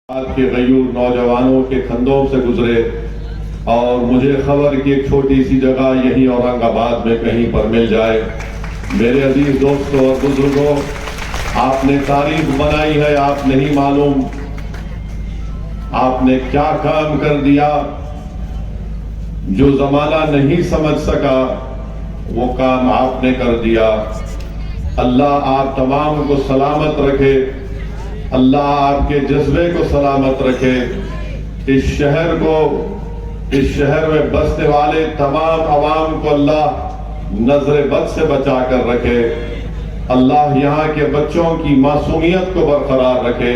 आज के गयूर नौजवानों के कंधों से गुजरे और मुझे खबर की एक छोटी सी जगह यहीं औरंगाबाद में कहीं पर मिल जाए। मेरे अजीज दोस्तों और बुजुर्गों, आपने तारीख बनाई है, आप नहीं मालूम आपने क्या काम कर दिया। जो जमाना नहीं समझ सका वो काम आपने कर दिया। अल्लाह आप तमाम को सलामत रखे, अल्लाह आपके जज्बे को सलामत रखे। इस शहर में बसने वाले तमाम अवाम को अल्लाह नजर बद से बचा कर रखे। अल्लाह यहाँ के बच्चों की मासूमियत को बरकरार रखे।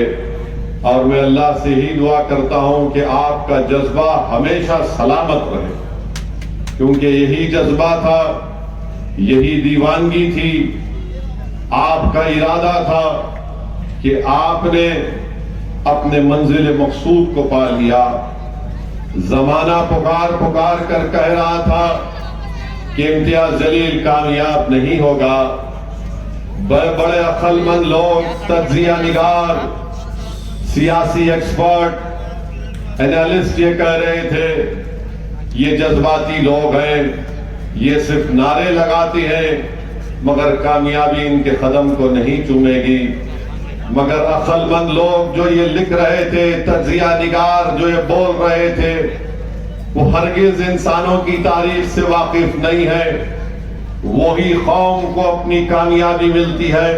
और मैं अल्लाह से ही दुआ करता हूँ कि आपका जज्बा हमेशा सलामत रहे, क्योंकि यही जज्बा था, यही दीवानगी थी, आपका इरादा था कि आपने अपने मंजिल मकसूद को पा लिया। जमाना पुकार पुकार कर कह रहा था कि इम्तियाज जलील कामयाब नहीं होगा। बड़े बड़े अक्लमंद लोग, तज्जिया निगार, सियासी एक्सपर्ट, एनालिस्ट ये कह रहे थे ये जज्बाती लोग हैं, ये सिर्फ नारे लगाते हैं मगर कामयाबी इनके कदम को नहीं चूमेगी। मगर अक्लमंद लोग जो ये लिख रहे थे, तज्जिया निगार जो ये बोल रहे थे, वो हरगिज इंसानों की तारीख से वाकिफ नहीं है। वही कौम को अपनी कामयाबी मिलती है,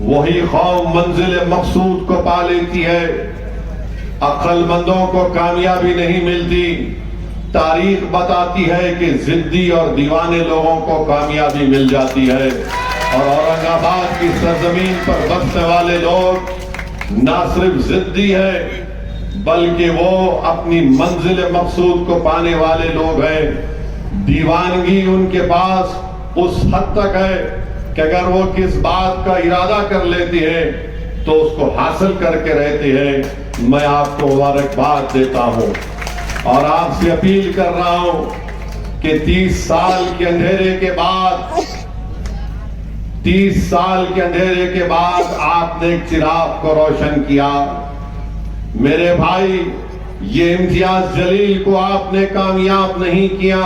वही कौम मंजिल मकसूद को पा लेती है। अक्लमंदों को कामयाबी नहीं मिलती। तारीख बताती है कि जिद्दी और दीवाने लोगों को कामयाबी मिल जाती है। और औरंगाबाद की सरजमीन पर बसने वाले लोग ना सिर्फ जिद्दी है, बल्कि वो अपनी मंजिल मकसूद को पाने वाले लोग हैं। दीवानगी उनके पास उस हद तक है कि अगर वो किस बात का इरादा कर लेते हैं तो उसको हासिल करके रहते हैं। मैं आपको मुबारकबाद देता हूं और आपसे अपील कर रहा हूं कि 30 साल के अंधेरे के बाद 30 साल के अंधेरे के बाद आपने एक चिराग को रोशन किया। मेरे भाई, ये इम्तियाज जलील को आपने कामयाब नहीं किया,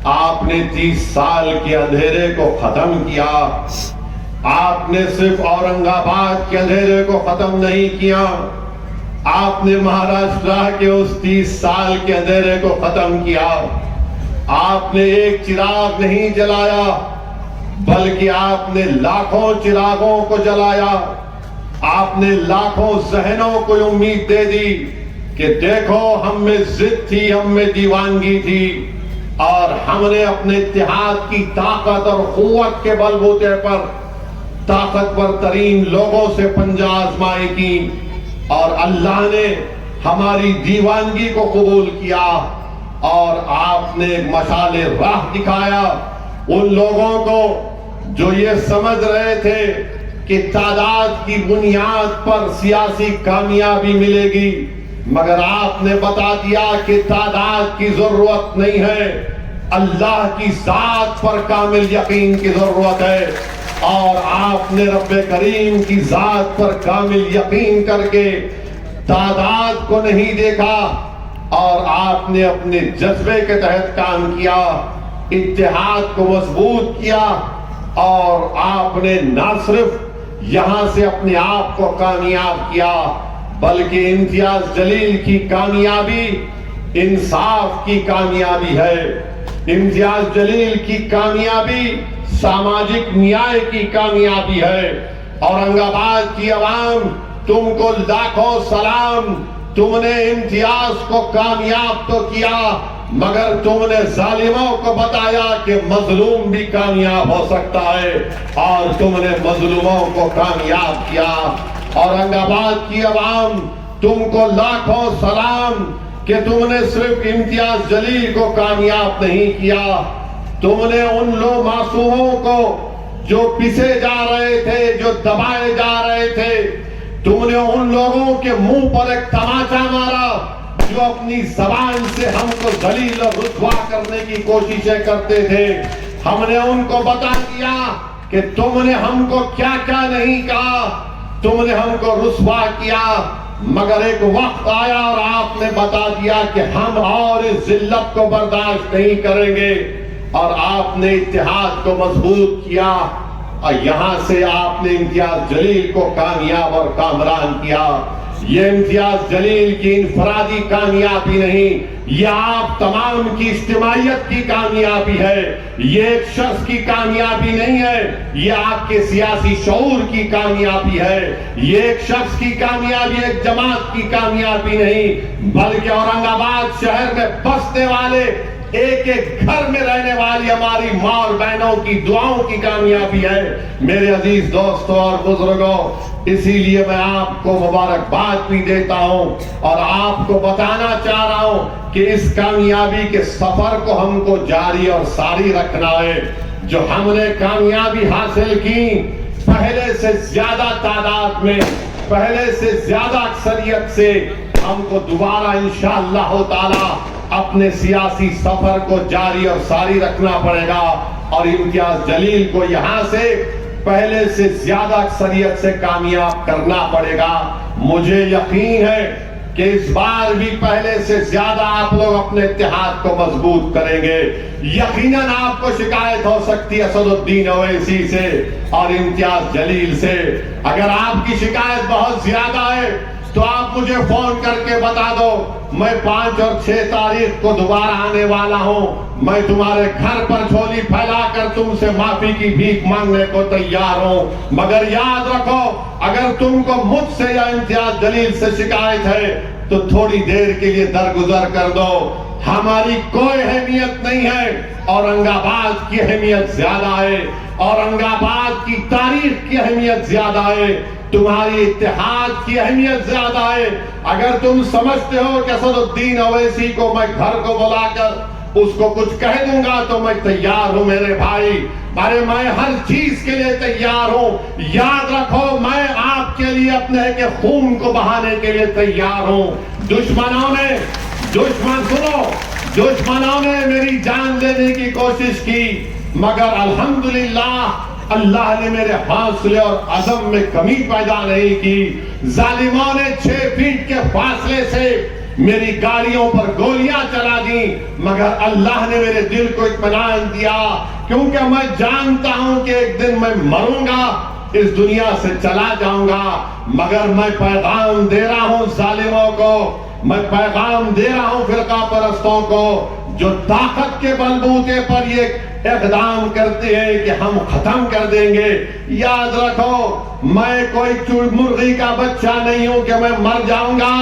आपने 30 साल के अंधेरे को खत्म किया। आपने सिर्फ औरंगाबाद के अंधेरे को खत्म नहीं किया, आपने महाराष्ट्र के उस 30 साल के अंधेरे को खत्म किया। आपने एक चिराग नहीं जलाया, बल्कि आपने लाखों चिरागों को जलाया। आपने लाखों जहनों को उम्मीद दे दी कि देखो, हम में जिद थी, हम में दीवानगी थी और हमने अपने इत्तेहाद की ताकत और कुव्वत के बलबूते पर ताकतवर तरीन लोगों से पंजा आजमाई की और अल्लाह ने हमारी दीवानगी को कबूल किया। और आपने मशाले राह दिखाया उन लोगों को जो ये समझ रहे थे कि तादाद की बुनियाद पर सियासी कामयाबी मिलेगी, मगर आपने बता दिया कि तादाद की जरूरत नहीं है, अल्लाह की जात पर कामिल यकीन की जरूरत है। और आपने रब्बे करीम की जात पर कामिल यकीन करके तादाद को नहीं देखा और आपने अपने जज्बे के तहत काम किया, इत्तेहाद को मजबूत किया। और आपने ना सिर्फ यहां से अपने आप को कामयाब किया, बल्कि इम्तियाज जलील की कामयाबी इंसाफ की कामयाबी है। इम्तियाज जलील की कामयाबी सामाजिक न्याय की कामयाबी है। औरंगाबाद की आवाम तुमको लाखों सलाम। तुमने इम्तियाज को कामयाब तो किया, मगर तुमने जालिमों को बताया कि मजलूम भी कामयाब हो सकता है और तुमने मजलूमों को कामयाब किया। औरंगाबाद की आवाम तुमको लाखों सलाम कि तुमने सिर्फ इम्तियाज जलील को कामयाब नहीं किया, तुमने उन लोग मासूमों को जो पिसे जा रहे थे, जो दबाए जा रहे थे, तुमने उन लोगों के मुंह पर एक तमाचा मारा जो अपनी जबान से हमको जलील और रुसवा करने की कोशिशें करते थे। हमने उनको बता दिया कि तुमने हमको क्या क्या नहीं कहा, तुमने हमको रुसवा किया, मगर एक वक्त आया और आपने बता दिया कि हम और इस जिल्लत को बर्दाश्त नहीं करेंगे, और आपने इत्तेहाद को मजबूत किया, और यहां से आपने इम्तियाज जलील को कामयाब और कामरान किया। ये इम्तियाज जलील की इनफरादी कामयाबी नहीं, ये आप तमाम की इज्तिमाइयत की कामयाबी है। ये एक शख्स की कामयाबी नहीं है, ये आपके सियासी शऊर की कामयाबी है। ये एक शख्स की कामयाबी, एक जमात की कामयाबी नहीं, बल्कि औरंगाबाद शहर में बसने वाले, एक एक घर में रहने वाली हमारी माँ और बहनों की दुआओं की कामयाबी है। मेरे अजीज दोस्तों और बुजुर्गों, इसीलिए मैं आपको मुबारकबाद भी देता हूं और आपको बताना चाह रहा हूं कि इस कामयाबी के सफर को हमको जारी और सारी रखना है। जो हमने कामयाबी हासिल की, पहले से ज्यादा तादाद में, पहले से ज्यादा अक्सरियत से हमको दोबारा इंशाअल्लाह ताला अपने सियासी सफर को जारी और सारी रखना पड़ेगा, और इम्तियाज जलील को यहां से पहले से ज्यादा अक्सरियत से कामयाब करना पड़ेगा। मुझे यकीन है कि इस बार भी पहले से ज्यादा आप लोग अपने इत्तेहाद को मजबूत करेंगे। यकीनन आपको शिकायत हो सकती है असदुद्दीन ओवैसी से और इम्तियाज जलील से। अगर आपकी शिकायत बहुत ज्यादा है तो आप मुझे फोन करके बता दो, मैं 5 और 6 तारीख को दोबारा आने वाला हूं। मैं तुम्हारे घर पर झोली फैलाकर तुमसे माफी की भीख मांगने को तैयार हूं। मगर याद रखो, अगर तुमको मुझसे या इम्तियाज जलील से शिकायत है तो थोड़ी देर के लिए दरगुजर कर दो। हमारी कोई अहमियत नहीं है, औरंगाबाद की अहमियत ज्यादा है, औरंगाबाद की तारीख की अहमियत ज्यादा है, तुम्हारी इत्तेहाद की अहमियत ज्यादा है। अगर तुम समझते हो कि असदुद्दीन ओवैसी को मैं घर को बुलाकर उसको कुछ कह दूंगा तो मैं तैयार हूं मेरे भाई, अरे मैं हर चीज के लिए तैयार हूं। याद रखो, मैं आपके लिए अपने के खून को बहाने के लिए तैयार हूं। दुश्मनों ने मेरी जान लेने की कोशिश की, मगर अल्हम्दुलिल्लाह अल्लाह ने मेरे हौसले और अज़म में कमी पैदा नहीं की। जालिमों ने 6 फीट के फासले से मेरी गाड़ियों पर गोलियां चला दी, मगर अल्लाह ने मेरे दिल को इत्मीनान दिया, क्योंकि मैं जानता हूं कि एक दिन मैं मरूंगा, इस दुनिया से चला जाऊंगा। मगर मैं पैगाम दे रहा हूं जालिमों को, मैं पैगाम दे रहा हूं फिरका परस्तों को, जो ताकत के बलबूते पर ये इक़दाम करते हैं कि हम खत्म कर देंगे। याद रखो, मैं कोई मुर्गी का बच्चा नहीं हूं कि मैं मर जाऊंगा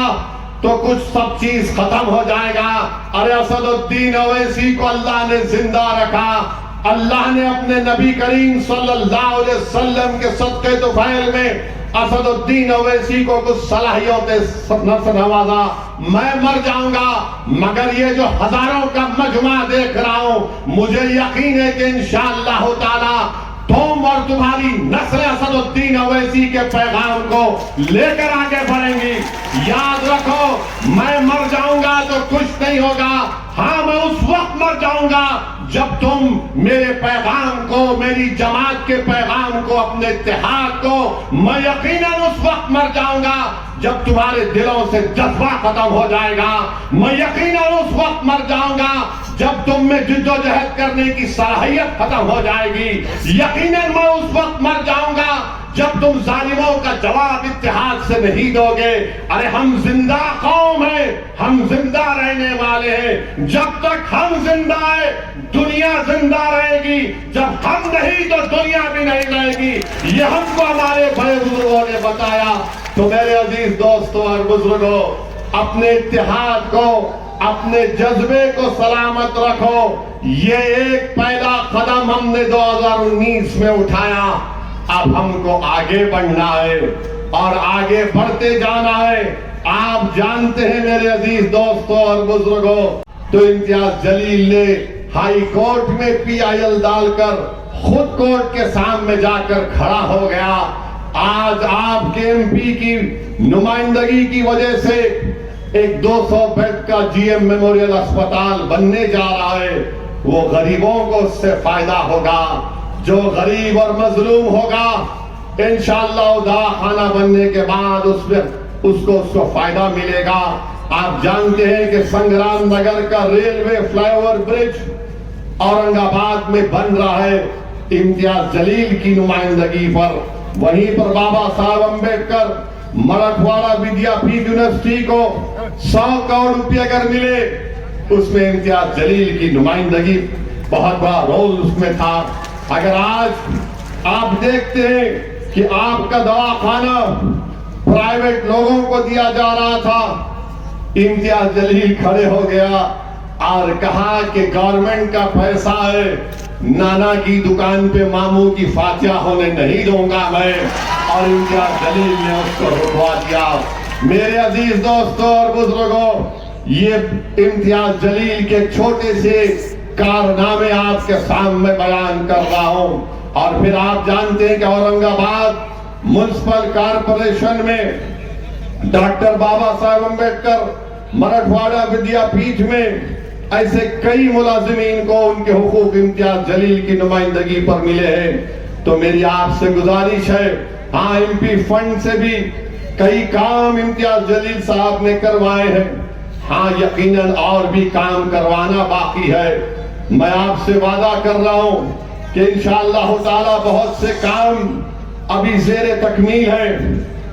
तो कुछ सब चीज खत्म हो जाएगा। अरे असदुद्दीन ओवैसी को अल्लाह ने जिंदा रखा, अल्लाह ने अपने नबी करीम सल्लल्लाहु अलैहि वसल्लम के सदक़े तुफ़ैल में असदुद्दीन ओवैसी को कुछ सलाहियतें नवाजा। मैं मर जाऊंगा, मगर ये जो हजारों का मजमा देख रहा हूं, मुझे यकीन है कि इंशाअल्लाह ताला तुम और तुम्हारी नस्ल असदुद्दीन ओवैसी के पैगाम को लेकर आगे बढ़ेंगी। याद रखो, मैं मर जाऊंगा तो कुछ नहीं होगा। हाँ, मैं उस वक्त मर जाऊंगा जब तुम मेरे पैगाम को, मेरी जमात के पैगाम को, अपने इत्तेहाद को, मैं यकीनन उस वक्त मर जाऊंगा जब तुम्हारे दिलों से जज्बा खत्म हो जाएगा। मैं यकीनन उस वक्त मर जाऊंगा जब तुम में जिद्दोजहद करने की सलाहियत खत्म हो जाएगी। यकीनन मैं उस वक्त मर जाऊंगा जब तुम जालिमों का जवाब इत्तेहाद से नहीं दोगे। अरे हम जिंदा कौम है, हम जिंदा रहने वाले हैं। जब तक हम जिंदा है दुनिया जिंदा रहेगी, जब हम नहीं तो दुनिया भी नहीं रहेगी। ये हमको हमारे बड़े बुजुर्गों ने बताया। तो मेरे अजीज दोस्तों और बुजुर्गों, अपने इत्तेहाद को, अपने जज्बे को सलामत रखो। ये एक पहला कदम हमने 2019 में उठाया, अब हमको आगे बढ़ना है और आगे बढ़ते जाना है। आप जानते हैं मेरे अजीज दोस्तों और बुजुर्गों, तो इम्तियाज जलील ने हाई कोर्ट में PIL डालकर खुद कोर्ट के सामने जाकर खड़ा हो गया। आज आपके MP की नुमाइंदगी की वजह से एक 200 बेड का GM मेमोरियल अस्पताल बनने जा रहा है। वो गरीबों को उससे फायदा होगा। जो गरीब और मजलूम होगा, इंशाअल्लाह दवाखाना बनने के बाद उसमें उसको फायदा मिलेगा। आप जानते हैं कि संग्राम नगर का रेलवे फ्लाईओवर ब्रिज औरंगाबाद में बन रहा है इम्तियाज जलील की नुमाइंदगी पर। वहीं पर बाबा साहब अंबेडकर मराठवाड़ा विद्यापीठ यूनिवर्सिटी को 100 करोड़ रुपए अगर मिले, उसमें इम्तियाज जलील की नुमाइंदगी बहुत बड़ा रोल उसमें था। अगर आज आप देखते हैं कि आपका दवाखाना प्राइवेट लोगों को दिया जा रहा था, इम्तियाज जलील खड़े हो गया और कहा कि गवर्नमेंट का पैसा है, नाना की दुकान पे मामू की फातिहा होने नहीं दूंगा मैं, और इम्तियाज जलील ने उसको रुकवा दिया। मेरे अजीज दोस्तों और बुजुर्गों, ये इम्तियाज जलील के छोटे से कारनामे आपके सामने बयान कर रहा हूं। और फिर आप जानते हैं कि औरंगाबाद म्युनिसिपल कॉर्पोरेशन में डॉक्टर बाबा साहब अंबेडकर मराठवाड़ा विद्यापीठ में ऐसे कई मुलाजिमीन को उनके हुकूक इम्तियाज जलील की नुमाइंदगी पर मिले हैं। तो मेरी आपसे गुजारिश है, हाँ एमपी फंड से भी कई काम इम्तियाज जलील साहब ने करवाए हैं, हाँ यकीनन और भी काम करवाना बाकी है। मैं आपसे वादा कर रहा हूं कि इंशाअल्लाह ताला बहुत से काम अभी ज़ेरे तकमील है।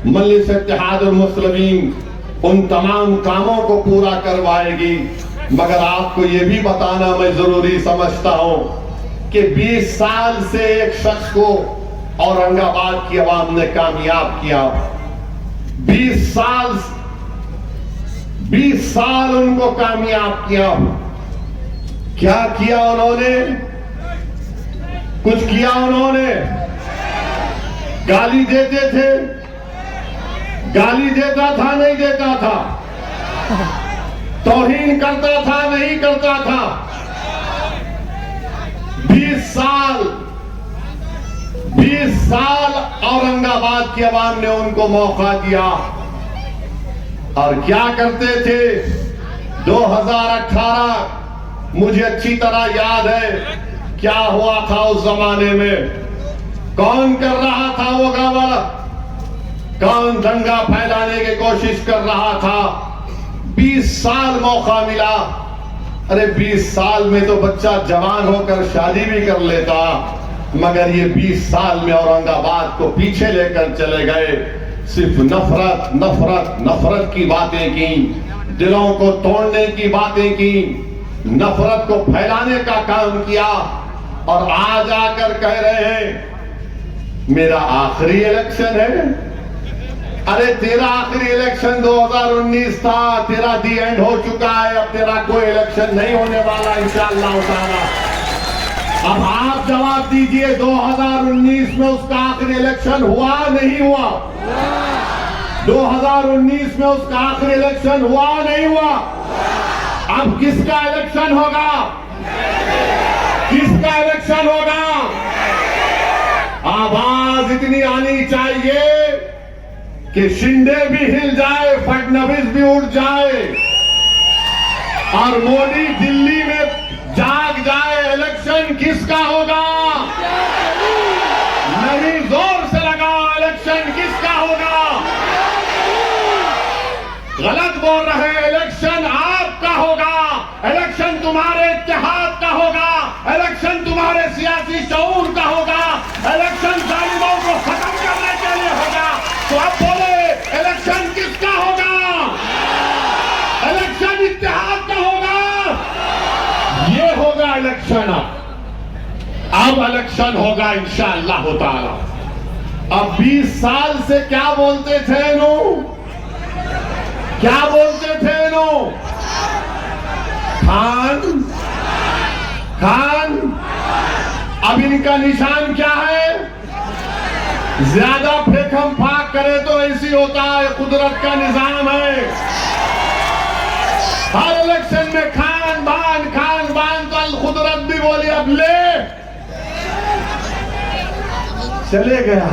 मजलिस इत्तेहादुल मुस्लिमीन उन तमाम कामों को पूरा करवाएगी। मगर आपको ये भी बताना मैं जरूरी समझता हूं कि 20 साल से एक शख्स को औरंगाबाद की आवाम ने कामयाब किया। 20 साल उनको कामयाब किया। क्या किया उन्होंने? कुछ किया उन्होंने? गाली देते थे, गाली देता था नहीं देता था, तौहीन करता था नहीं करता था। 20 साल औरंगाबाद की आवाम ने उनको मौका दिया। और क्या करते थे? 2018 मुझे अच्छी तरह याद है क्या हुआ था उस जमाने में। कौन कर रहा था वो गावला? कौन दंगा फैलाने की कोशिश कर रहा था? 20 साल मौका मिला। अरे 20 साल में तो बच्चा जवान होकर शादी भी कर लेता, मगर ये 20 साल में औरंगाबाद को पीछे लेकर चले गए। सिर्फ नफरत नफरत नफरत की बातें की, दिलों को तोड़ने की बातें की, नफरत को फैलाने का काम किया। और आज आकर कह रहे हैं मेरा आखिरी इलेक्शन है। अरे तेरा आखिरी इलेक्शन 2019 था, तेरा दी एंड हो चुका है। अब तेरा कोई इलेक्शन नहीं होने वाला इंशाअल्लाह ताला। अब आप जवाब दीजिए, 2019 में उसका आखिरी इलेक्शन हुआ नहीं हुआ? 2019 में उसका आखिरी इलेक्शन हुआ नहीं हुआ? अब किसका इलेक्शन होगा? किसका इलेक्शन होगा? आवाज इतनी आनी चाहिए कि शिंदे भी हिल जाए, फडणवीस भी उड़ जाए और मोदी दिल्ली में जाग जाए। इलेक्शन किसका होगा? नहीं, जोर से लगा, इलेक्शन किसका होगा? गलत बोल रहे हैं, इलेक्शन आपका होगा। इलेक्शन तुम्हारे इत्तेहाद का होगा। इलेक्शन तुम्हारे सियासी शऊर का होगा। इलेक्शन जालिमों को खत्म करने के लिए होगा। तो अब बोले, इलेक्शन किसका होगा? इलेक्शन इत्तेहाद का होगा। ये होगा इलेक्शन। अब इलेक्शन होगा इंशाअल्लाह ताला। अब 20 साल से क्या बोलते थे नो? क्या बोलते थे नो? खान खान। अब इनका निशान क्या है? ज्यादा फेंकम फाक करे तो ऐसी होता है, कुदरत का निजाम है। हर इलेक्शन में खान बान तो कुदरत भी बोली अब ले, चले गया,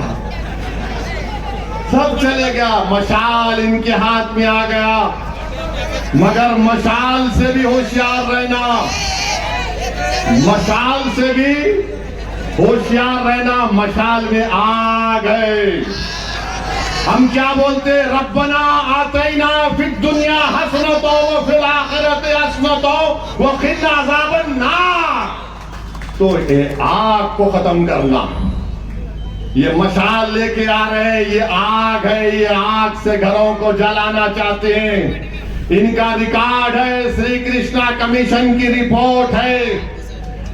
सब चले गया। मशाल इनके हाथ में आ गया, मगर मशाल से भी होशियार रहना, मशाल से भी होशियार रहना। मशाल में आग है, हम क्या बोलते, रब्बना आतैना फिद दुनिया हसनतो व फिल आखिरति हसनतो व क़िना अज़ाबन नार। तो ये आग को खत्म करना, ये मशाल लेके आ रहे हैं, ये आग है, ये आग से घरों को जलाना चाहते हैं। इनका रिकॉर्ड है, श्री कृष्णा कमीशन की रिपोर्ट है।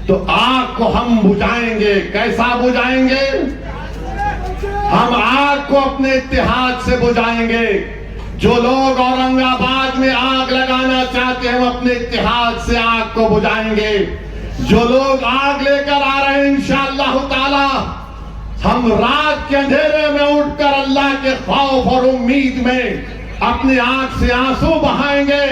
तो आग को हम बुझाएंगे, कैसा बुझाएंगे? हम आग को अपने इत्तेहाद से बुझाएंगे। जो लोग औरंगाबाद में आग लगाना चाहते हैं, हम अपने इत्तेहाद से आग को बुझाएंगे। जो लोग आग लेकर आ रहे हैं, इंशाअल्लाह ताला हम रात के अंधेरे में उठकर अल्लाह के खौफ और उम्मीद में अपनी आंख से आंसू बहाएंगे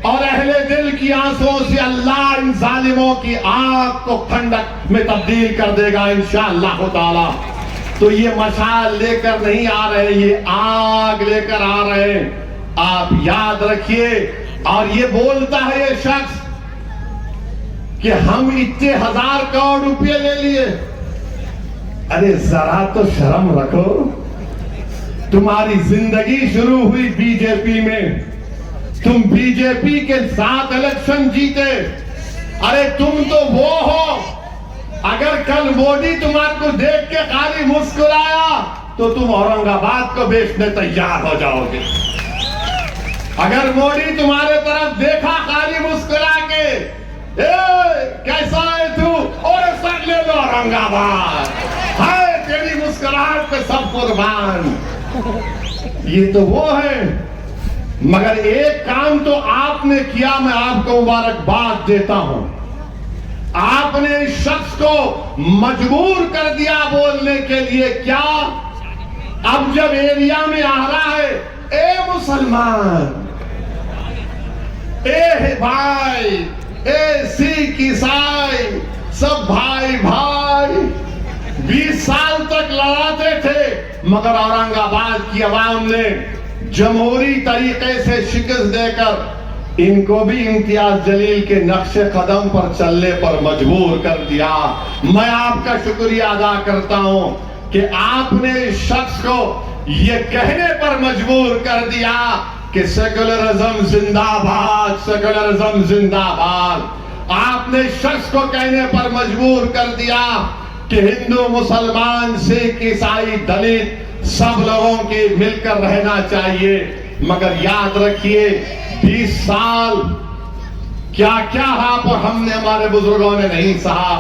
और अहले दिल की आंसुओं से अल्लाह इन जालिमों की आग को ठंडक में तब्दील कर देगा इंशाअल्लाह ताला। तो ये मशाल लेकर नहीं आ रहे, ये आग लेकर आ रहे हैं। आप याद रखिए। और ये बोलता है ये शख्स कि हम इतने 1000 करोड़ रुपए ले लिए। अरे जरा तो शर्म रखो। तुम्हारी जिंदगी शुरू हुई बीजेपी में, तुम बीजेपी के साथ इलेक्शन जीते। अरे तुम तो वो हो, अगर कल मोदी तुम्हारे को देख के खाली मुस्कुराया तो तुम औरंगाबाद को बेचने तैयार हो जाओगे। अगर मोदी तुम्हारे तरफ देखा खाली मुस्कुरा के, कैसा है तू, और सब ले लो औरंगाबाद, हाय तेरी मुस्कुराहट पे सब कुर्बान। ये तो वो है। मगर एक काम तो आपने किया, मैं आपको मुबारकबाद देता हूं। आपने इस शख्स को मजबूर कर दिया बोलने के लिए। क्या? अब जब एरिया में आ रहा है, ए मुसलमान, ए भाई, ए सिख ईसाई, सब भाई भाई 20 साल तक लड़ाते थे, मगर औरंगाबाद की आवाम ने जमहूरी तरीके से शिकस्त देकर इनको भी इम्तियाज जलील के नक्शे कदम पर चलने पर मजबूर कर दिया। मैं आपका शुक्रिया अदा करता हूं कि आपने इस शख्स को यह कहने पर मजबूर कर दिया कि सेकुलरिज्म जिंदाबाद, सेकुलरिज्म जिंदाबाद। आपने शख्स को कहने पर मजबूर कर दिया कि हिंदू, मुसलमान, सिख, ईसाई, दलित सब लोगों के मिलकर रहना चाहिए। मगर याद रखिए 20 साल क्या क्या आप और हमने, हमारे बुजुर्गों ने नहीं सहा।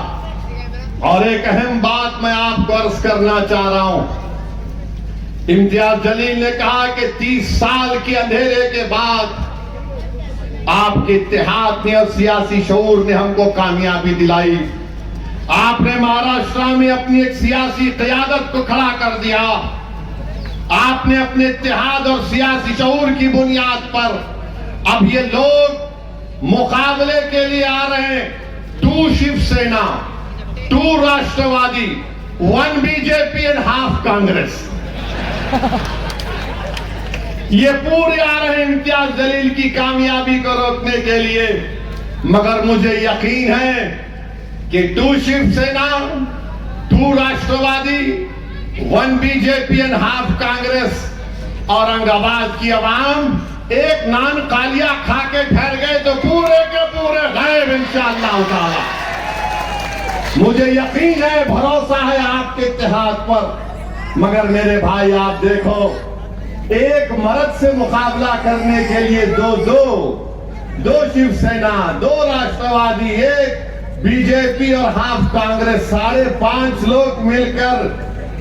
और एक अहम बात मैं आपको अर्ज करना चाह रहा हूं। इम्तियाज जलील ने कहा कि 30 साल के अंधेरे के बाद आपके इत्तेहाद ने और सियासी शऊर ने हमको कामयाबी दिलाई। आपने महाराष्ट्र में अपनी एक सियासी क़यादत को खड़ा कर दिया। आपने अपने इत्तेहाद और सियासी शऊर की बुनियाद पर अब ये लोग मुकाबले के लिए आ रहे हैं। 2 शिवसेना, 2 राष्ट्रवादी, 1 बीजेपी एंड हाफ कांग्रेस। ये पूरे आ रहे हैं इम्तियाज जलील की कामयाबी को रोकने के लिए। मगर मुझे यकीन है कि 2 शिवसेना, 2 राष्ट्रवादी, 1 BJP and half Congress, Aurangabad की आवाम एक नान कालिया खा के ठहर गए तो पूरे के पूरे गायब इंशाअल्लाह ताला। मुझे यकीन है, भरोसा है आपके इत्तेहाद पर। मगर मेरे भाई आप देखो, एक मर्द से मुकाबला करने के लिए दो शिवसेना, 2 राष्ट्रवादी, 1 बीजेपी और हाफ कांग्रेस, 5.5 लोग मिलकर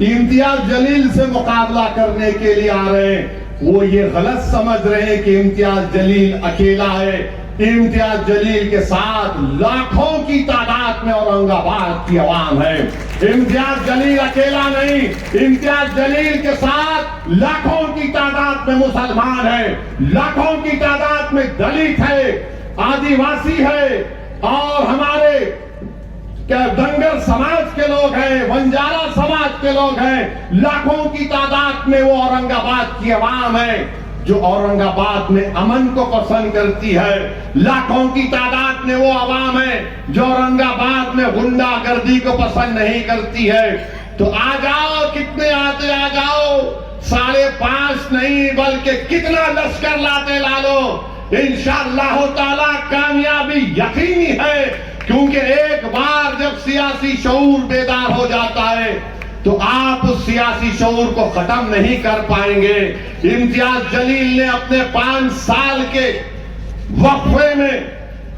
इम्तियाज जलील से मुकाबला करने के लिए आ रहे हैं। वो ये गलत समझ रहे हैं कि इम्तियाज जलील अकेला है। इम्तियाज जलील के साथ लाखों की तादाद में औरंगाबाद की आवाम है। इम्तियाज जलील अकेला नहीं, इम्तियाज जलील के साथ लाखों की तादाद में मुसलमान है, लाखों की तादाद में दलित है, आदिवासी है, और हमारे दंगल समाज के लोग हैं, बंजारा समाज के लोग हैं। लाखों की तादाद में वो औरंगाबाद की आवाम है जो औरंगाबाद में अमन को पसंद करती है। लाखों की तादाद में वो आवाम है जो औरंगाबाद में गुंडागर्दी को पसंद नहीं करती है। तो आ जाओ, कितने आते आ जाओ, 5.5 नहीं बल्कि कितना लश्कर लाते लालो, इंशाअल्लाह ताला कामयाबी यकीनी है। क्योंकि एक बार जब सियासी शऊर बेदार हो जाता है तो आप उस सियासी शऊर को खत्म नहीं कर पाएंगे। इम्तियाज जलील ने अपने 5 साल के वक्फे में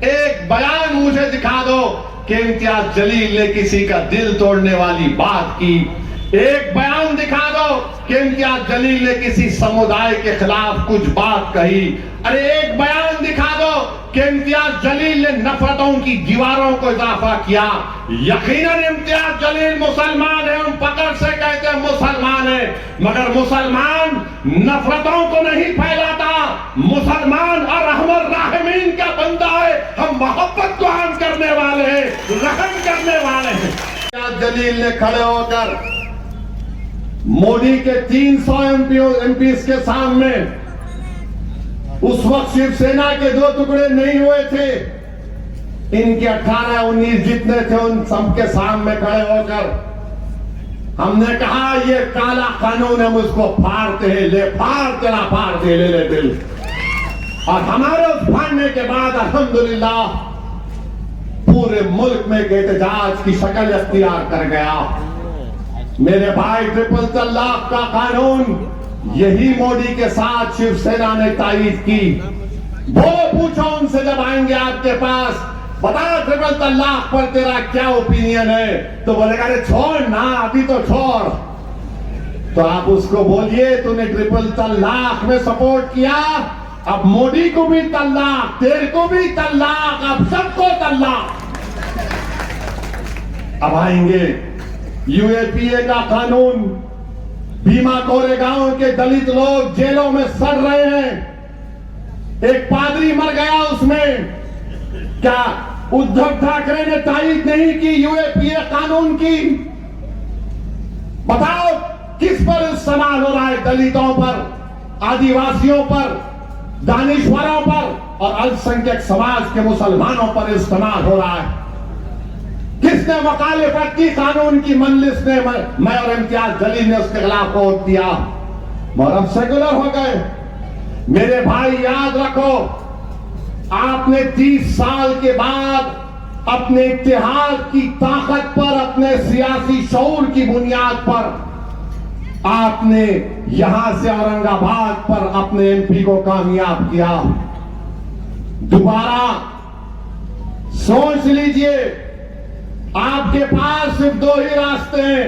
एक बयान मुझे दिखा दो कि इम्तियाज जलील ने किसी का दिल तोड़ने वाली बात की। एक बयान दिखा दो कि इम्तियाज जलील ने किसी समुदाय के खिलाफ कुछ बात कही। अरे एक बयान दिखा दो कि इम्तियाज जलील ने नफरतों की दीवारों को इजाफा किया। यकीनन इम्तियाज जलील मुसलमान है, हम पकड़ से कहते हैं मुसलमान है, मगर मुसलमान नफरतों को नहीं फैलाता। मुसलमान और रहमर राहिमीन का बंदा है, हम मोहब्बत को आम करने वाले हैं, रहम करने वाले हैं। इम्तियाज जलील ने खड़े होकर मोदी के 300 एमपीज के सामने, उस वक्त शिवसेना के 2 टुकड़े नहीं हुए थे, इनके 18-19 जितने थे उन सबके सामने खड़े होकर हमने कहा ये काला कानून है, मुझको फाड़ते हैं, ले फाड़, तेरा फाड़ दे, ले दिल। और हमारे उस फाड़ने के बाद अल्हम्दुलिल्लाह पूरे मुल्क में एहतजाज की शक्ल अख्तियार कर गया। मेरे भाई, ट्रिपल तलाक का कानून यही मोदी के साथ शिवसेना ने तायीद की। वो पूछो उनसे जब आएंगे आपके पास, बता ट्रिपल तलाक पर तेरा क्या ओपिनियन है, तो बोलेगा अरे छोड़ ना, अभी तो छोड़। तो आप उसको बोलिए तूने ट्रिपल तलाक में सपोर्ट किया, अब मोदी को भी तलाक, तेरे को भी तलाक, अब सबको तलाक। अब आएंगे यूएपीए का कानून, भीमा कोरेगांव के दलित लोग जेलों में सड़ रहे हैं, एक पादरी मर गया उसमें। क्या उद्धव ठाकरे ने तायीद नहीं की यूएपीए कानून की? बताओ किस पर इस्तेमाल हो रहा है? दलितों पर, आदिवासियों पर, दानिश्वरों पर और अल्पसंख्यक समाज के मुसलमानों पर इस्तेमाल हो रहा है। किसने मुखालिफत की कानून की? मंलिस ने, मैं और इम्तियाज जलील ने उसके खिलाफ वोट दिया और हम सेकुलर हो गए। मेरे भाई याद रखो, आपने 30 साल के बाद अपने इत्तेहाद की ताकत पर, अपने सियासी शऊर की बुनियाद पर आपने यहां से औरंगाबाद पर अपने एमपी को कामयाब किया। दोबारा सोच लीजिए, आपके पास सिर्फ 2 ही रास्ते हैं,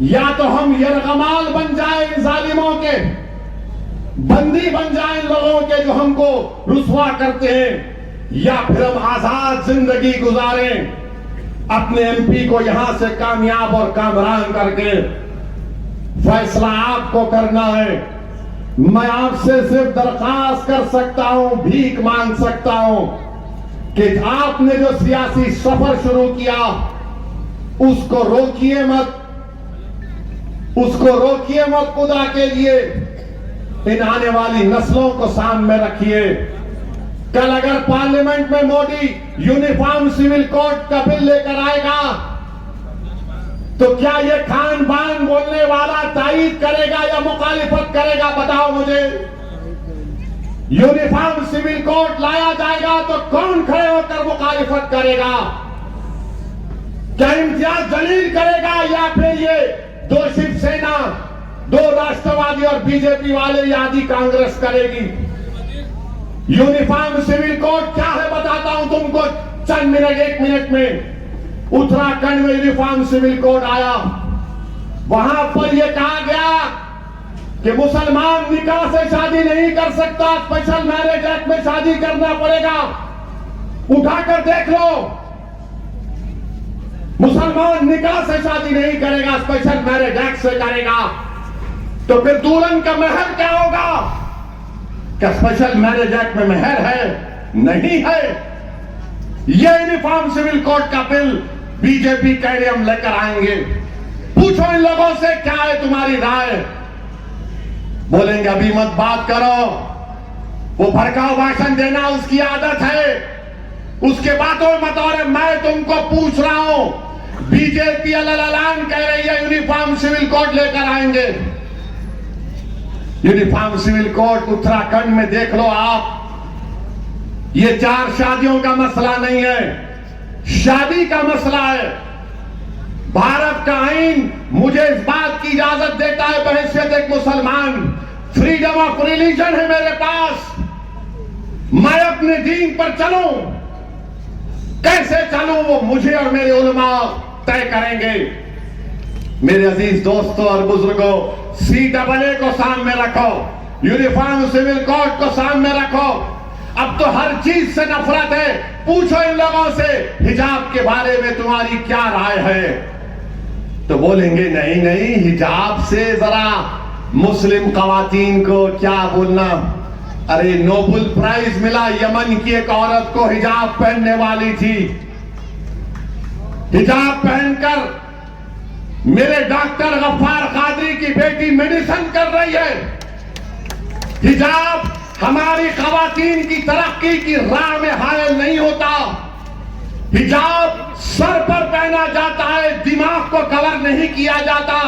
या तो हम यरगमाल बन जाए इन जालिमों के, बंदी बन जाए इन लोगों के जो हमको रुसवा करते हैं, या फिर हम आजाद जिंदगी गुजारें अपने एमपी को यहां से कामयाब और कामरान करके। फैसला आपको करना है। मैं आपसे सिर्फ दरखास्त कर सकता हूं, भीख मांग सकता हूं कि आपने जो सियासी सफर शुरू किया उसको रोकिए मत, उसको रोकिए मत खुदा के लिए। इन आने वाली नस्लों को सामने रखिए। कल अगर पार्लियामेंट में मोदी यूनिफॉर्म सिविल कोड का बिल लेकर आएगा तो क्या ये खान बान बोलने वाला तायीद करेगा या मुखालिफत करेगा? बताओ मुझे। यूनिफॉर्म सिविल कोड लाया जाएगा तो कौन खड़े होकर मुखालिफत करेगा? क्या इम्तियाज जलील करेगा या फिर ये 2 शिवसेना, 2 राष्ट्रवादी और बीजेपी वाले आदि कांग्रेस करेगी? यूनिफॉर्म सिविल कोड क्या है बताता हूं तुमको चंद मिनट, 1 मिनट में। उत्तराखंड में यूनिफॉर्म सिविल कोड आया, वहां पर यह कहा गया कि मुसलमान निकाह से शादी नहीं कर सकता, स्पेशल मैरिज एक्ट में शादी करना पड़ेगा। उठाकर देख लो, मुसलमान निकाह से शादी नहीं करेगा, स्पेशल मैरिज एक्ट से करेगा। तो फिर दुल्हन का महर क्या होगा? क्या स्पेशल मैरिज एक्ट में महर है? नहीं है। यह यूनिफॉर्म सिविल कोड का बिल बीजेपी कह रही हम लेकर आएंगे। पूछो इन लोगों से क्या है तुम्हारी राय? बोलेंगे अभी मत बात करो, वो भड़काऊ भाषण देना उसकी आदत है, उसके बातों में मत। और मैं तुमको पूछ रहा हूं, बीजेपी अलग कह रही है यूनिफॉर्म सिविल कोड लेकर आएंगे, यूनिफॉर्म सिविल कोड उत्तराखंड में देख लो आप, ये 4 शादियों का मसला नहीं है, शादी का मसला है। भारत का आईन मुझे इस बात की इजाजत देता है बहैसियत एक मुसलमान, फ्रीडम ऑफ रिलीजन है मेरे पास, मैं अपने दीन पर चलूं, कैसे चलूं वो मुझे और मेरे उलमा तय करेंगे। मेरे अजीज दोस्तों और बुजुर्गों, CAA को सामने रखो, यूनिफॉर्म सिविल कोड को सामने रखो। अब तो हर चीज से नफरत है। पूछो इन लोगों से हिजाब के बारे में तुम्हारी क्या राय है, तो बोलेंगे नहीं नहीं, हिजाब से जरा मुस्लिम खवातीन को क्या बोलना। अरे नोबेल प्राइज मिला यमन की एक औरत को, हिजाब पहनने वाली थी, हिजाब पहनकर मेरे डॉक्टर गफ्फार कादरी की बेटी मेडिसिन कर रही है। हिजाब हमारी खवातीन की तरक्की की राह में हायल नहीं होता। हिजाब सर पर पहना जाता है, दिमाग को कवर नहीं किया जाता।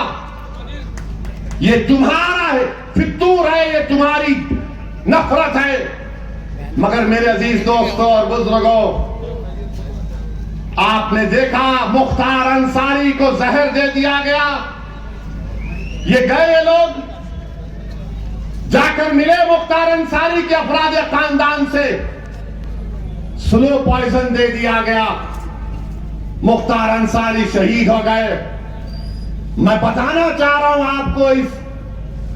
ये तुम्हारा है, फितूर है, ये तुम्हारी नफरत है। मगर मेरे अजीज दोस्तों और बुजुर्गों, आपने देखा मुख्तार अंसारी को जहर दे दिया गया। ये गए लोग जाकर मिले मुख्तार अंसारी के अफराद खानदान से, स्लो पॉइजन दे दिया गया, मुख्तार अंसारी शहीद हो गए। मैं बताना चाह रहा हूं आपको, इस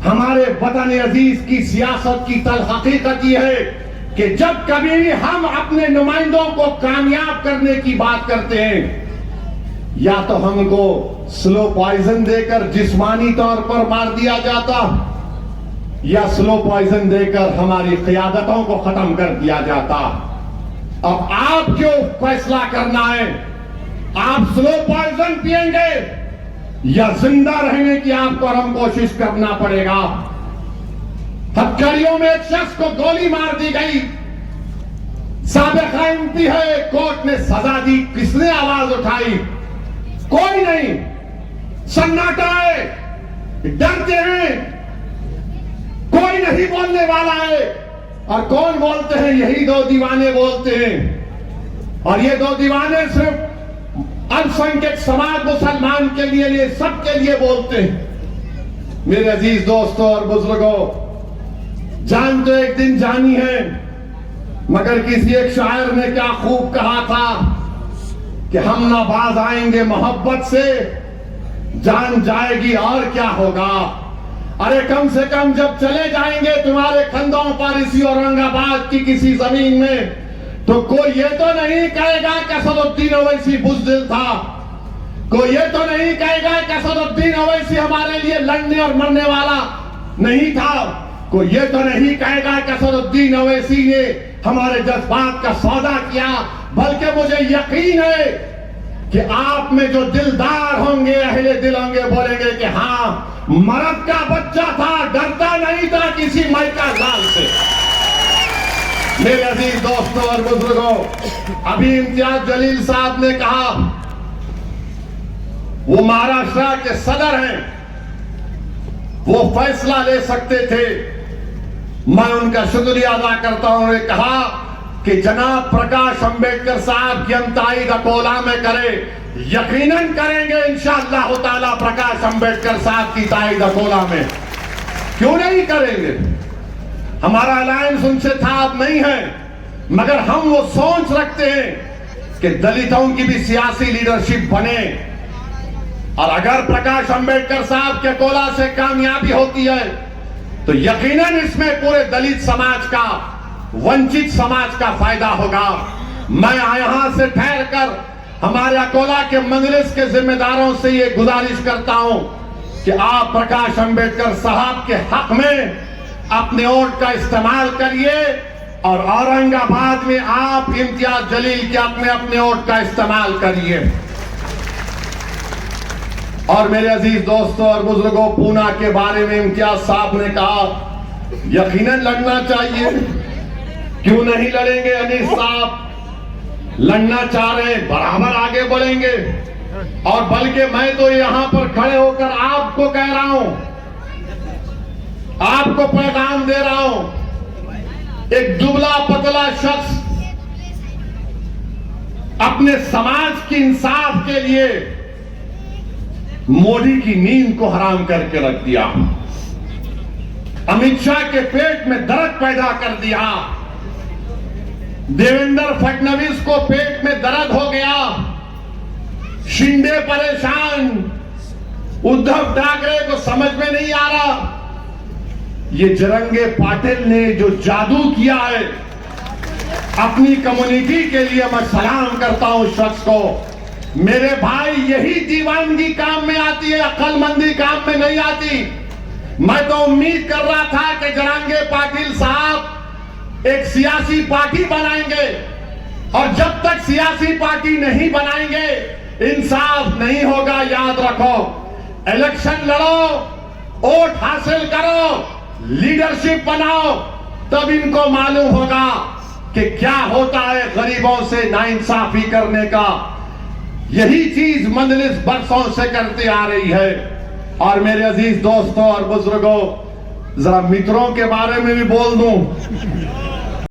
हमारे वतन अजीज की सियासत की तल हकीकत यह है कि जब कभी भी हम अपने नुमाइंदों को कामयाब करने की बात करते हैं, या तो हमको स्लो पॉइजन देकर जिस्मानी तौर पर मार दिया जाता, या स्लो पॉइजन देकर हमारी क़ियादतों को खत्म कर दिया जाता। अब आप क्यों फैसला करना है, आप स्लो पॉइजन पिएंगे या जिंदा रहने की आपको और हम कोशिश करना पड़ेगा। हथकड़ियों में एक शख्स को गोली मार दी गई, साबिक़ा एमपी है, कोर्ट ने सजा दी, किसने आवाज उठाई? कोई नहीं, सन्नाटा है, डरते हैं, कोई नहीं बोलने वाला है। और कौन बोलते हैं? यही 2 दीवाने बोलते हैं। और ये 2 दीवाने सिर्फ अल्पसंख्यक समाज मुसलमान के लिए सबके लिए बोलते हैं। मेरे अजीज दोस्तों और बुजुर्गों, जान तो एक दिन जानी है, मगर किसी एक शायर ने क्या खूब कहा था कि हम ना बाज आएंगे मोहब्बत से, जान जाएगी और क्या होगा। अरे कम से कम जब चले जाएंगे तुम्हारे कंधों पर इसी औरंगाबाद की किसी जमीन में, तो कोई ये तो नहीं कहेगा कि असदुद्दीन ओवैसी बुज़दिल था, कोई ये तो नहीं कहेगा कि असदुद्दीन ओवैसी हमारे लिए लड़ने और मरने वाला नहीं था, कोई ये तो नहीं कहेगा कि असदुद्दीन ओवैसी ने हमारे जज्बात का सौदा किया। बल्कि मुझे यकीन है कि आप में जो दिलदार होंगे, अहले दिल होंगे, बोलेंगे कि हाँ, मर्द का बच्चा था, डरता नहीं था किसी माइका लाल से। मेरे अजीज दोस्तों और बुजुर्गों, अभी इम्तियाज जलील साहब ने कहा, वो महाराष्ट्र के सदर हैं, वो फैसला ले सकते थे। मैं उनका शुक्रिया अदा करता हूं। उन्होंने कहा कि जनाब प्रकाश अंबेडकर साहब की हम ताईद अकोला में करें, यकीनन करेंगे इंशाअल्लाह ताला प्रकाश अंबेडकर साहब की ताईद अकोला में, क्यों नहीं करेंगे। हमारा अलायंस उनसे था, अब नहीं है, मगर हम वो सोच रखते हैं कि दलितों की भी सियासी लीडरशिप बने। और अगर प्रकाश अंबेडकर साहब के अकोला से कामयाबी होती है तो यकीनन इसमें पूरे दलित समाज का, वंचित समाज का फायदा होगा। मैं यहां से ठहर कर हमारे अकोला के मजलिस के जिम्मेदारों से ये गुजारिश करता हूं कि आप प्रकाश अंबेडकर साहब के हक में अपने वोट का इस्तेमाल करिए, और औरंगाबाद में आप इम्तियाज जलील के अपने वोट का इस्तेमाल करिए। और मेरे अजीज दोस्तों और बुजुर्गों, पूना के बारे में इम्तियाज साहब ने कहा यकीनन लड़ना चाहिए, क्यों नहीं लड़ेंगे। अनीस साहब लड़ना चाह रहे, बराबर आगे बढ़ेंगे। और बल्कि मैं तो यहां पर खड़े होकर आपको कह रहा हूं आपको पैगाम दे रहा हूं, एक दुबला पतला शख्स अपने समाज की इंसाफ के लिए मोदी की नींद को हराम करके रख दिया, अमित शाह के पेट में दर्द पैदा कर दिया, देवेंद्र फडणवीस को पेट में दर्द हो गया, शिंदे परेशान, उद्धव ठाकरे को समझ में नहीं आ रहा। ये जरंगे पाटिल ने जो जादू किया है अपनी कम्युनिटी के लिए, मैं सलाम करता हूं उस शख्स को। मेरे भाई, यही दीवानगी काम में आती है, अक्लमंदी काम में नहीं आती। मैं तो उम्मीद कर रहा था कि जरंगे पाटिल साहब एक सियासी पार्टी बनाएंगे, और जब तक सियासी पार्टी नहीं बनाएंगे इंसाफ नहीं होगा। याद रखो, इलेक्शन लड़ो, वोट हासिल करो, लीडरशिप बनाओ, तब इनको मालूम होगा कि क्या होता है गरीबों से नाइंसाफी करने का। यही चीज मजलिस बरसों से करती आ रही है। और मेरे अजीज दोस्तों और बुजुर्गों, जरा मित्रों के बारे में भी बोल दूं।